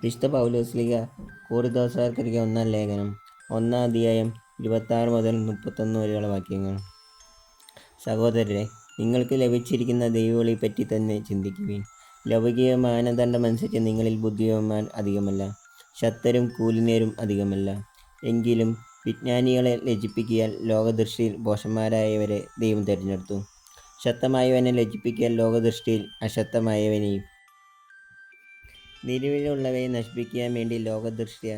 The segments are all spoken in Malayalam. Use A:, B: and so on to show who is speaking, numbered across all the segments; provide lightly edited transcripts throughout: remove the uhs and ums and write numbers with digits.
A: വിശുദ്ധ പൗലോസ്ലീഹ കൊറിന്തോസാർക്കെഴുതിയ ഒന്നാം ലേഖനം 1-ാം അധ്യായം 26 മുതൽ 31 വരെയുള്ള വാക്യങ്ങൾ. സഹോദരരെ, നിങ്ങൾക്ക് ലഭിച്ചിരിക്കുന്ന ദൈവവിളിയെപ്പറ്റി തന്നെ ചിന്തിക്കുവിൻ. ലൗകിക മാനദണ്ഡമനുസരിച്ച് നിങ്ങളിൽ ബുദ്ധിമാന്മാർ അധികമല്ല, ശക്തരും കൂലിനേരും അധികമല്ല. എങ്കിലും വിജ്ഞാനികളെ ലജ്ജിപ്പിക്കാൻ ലോകദൃഷ്ടിയിൽ ഭോഷന്മാരായവരെ ദൈവം തിരഞ്ഞെടുത്തു. ശക്തമായവനെ ലജ്ജിപ്പിക്കാൻ ലോകദൃഷ്ടിയിൽ അശക്തമായവനെയും, നിലവിലുള്ളവയെ നശിപ്പിക്കാൻ വേണ്ടി ലോകദൃഷ്ട്യാ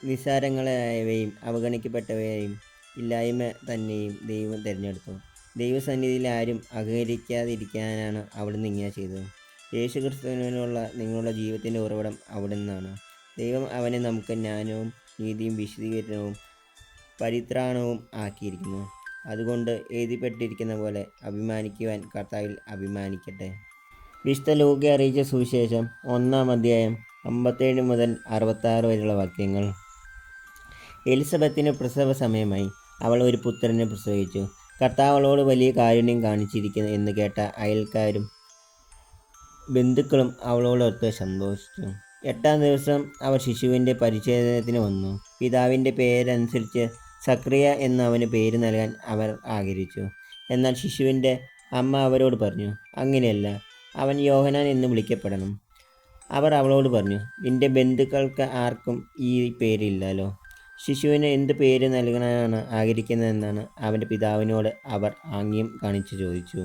A: നിസ്സാരങ്ങളായവയും അവഗണിക്കപ്പെട്ടവയും ഇല്ലായ്മ തന്നെയും ദൈവം തിരഞ്ഞെടുത്തു. ദൈവസന്നിധിയിൽ ആരും അഹങ്കരിക്കാതിരിക്കാനാണ് അവിടുന്ന് ഇങ്ങനെ ചെയ്തത്. യേശുക്രിസ്തുവിനുള്ള നിങ്ങളുടെ ജീവിതത്തിൻ്റെ ഉറവിടം അവിടുന്നാണ്. ദൈവം അവനെ നമുക്ക് ജ്ഞാനവും നീതിയും വിശദീകരണവും പരിത്രാണവും ആക്കിയിരിക്കുന്നു. അതുകൊണ്ട് എഴുതിപ്പെട്ടിരിക്കുന്ന പോലെ അഭിമാനിക്കുവാൻ കർത്താവിൽ അഭിമാനിക്കട്ടെ. വിശുദ്ധ ലൂക്കാ അറിയിച്ച സുവിശേഷം 1-ാം അധ്യായം 57 മുതൽ 66 വരെയുള്ള വാക്യങ്ങൾ. എലിസബത്തിന് പ്രസവ സമയമായി. അവൾ ഒരു പുത്രനെ പ്രസവിച്ചു. കർത്താവ് അവളോട് വലിയ കാരുണ്യം കാണിച്ചിരിക്കുന്നു എന്ന് കേട്ട അയൽക്കാരും ബന്ധുക്കളും അവളോടൊത്ത് സന്തോഷിച്ചു. 8-ാം ദിവസം അവർ ശിശുവിൻ്റെ പരിച്ഛേദനത്തിന് വന്നു. പിതാവിൻ്റെ പേരനുസരിച്ച് സക്കറിയ എന്ന് അവന് പേര് നൽകാൻ അവർ ആഗ്രഹിച്ചു. എന്നാൽ ശിശുവിൻ്റെ അമ്മ അവരോട് പറഞ്ഞു, അങ്ങനെയല്ല, അവൻ യോഹന്നാൻ എന്ന് വിളിക്കപ്പെടണം. അവർ അവളോട് പറഞ്ഞു, നിന്റെ ബന്ധുക്കൾക്ക് ആർക്കും ഈ പേരില്ലല്ലോ. ശിശുവിന് എന്ത് പേര് നൽകാനാണ് ആഗ്രഹിക്കുന്നതെന്നാണ് അവൻ്റെ പിതാവിനോട് അവർ ആംഗ്യം കാണിച്ചു ചോദിച്ചു.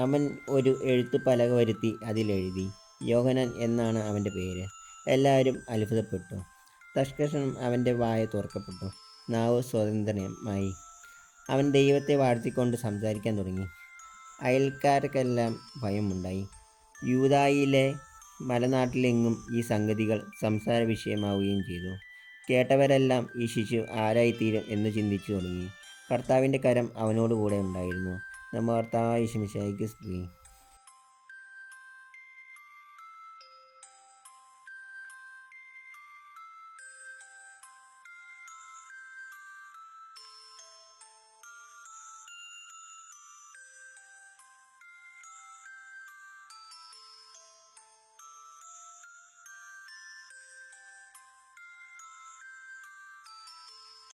A: അവൻ ഒരു എഴുത്തുപലക വരുത്തി അതിലെഴുതി, യോഹന്നാൻ എന്നാണ് അവൻ്റെ പേര്. എല്ലാവരും അത്ഭുതപ്പെട്ടു. തൽക്ഷണം അവൻ്റെ വായ തുറക്കപ്പെട്ടു, നാവ് സ്വതന്ത്രമായി. അവൻ ദൈവത്തെ വാഴ്ത്തിക്കൊണ്ട് സംസാരിക്കാൻ തുടങ്ങി. അയൽക്കാർക്കെല്ലാം ഭയമുണ്ടായി. യൂദായിലെ മലനാട്ടിലെങ്ങും ഈ സംഗതികൾ സംസാര വിഷയമാവുകയും ചെയ്തു. കേട്ടവരെല്ലാം ഈ ശിശു ആരായിത്തീരും എന്ന് ചിന്തിച്ചു തുടങ്ങി. കർത്താവിൻ്റെ കരം അവനോട് കൂടെ ഉണ്ടായിരുന്നു. നമ്മുടെ കർത്താവായ യേശു മിശിഹായ്ക്ക് സ്തുതി.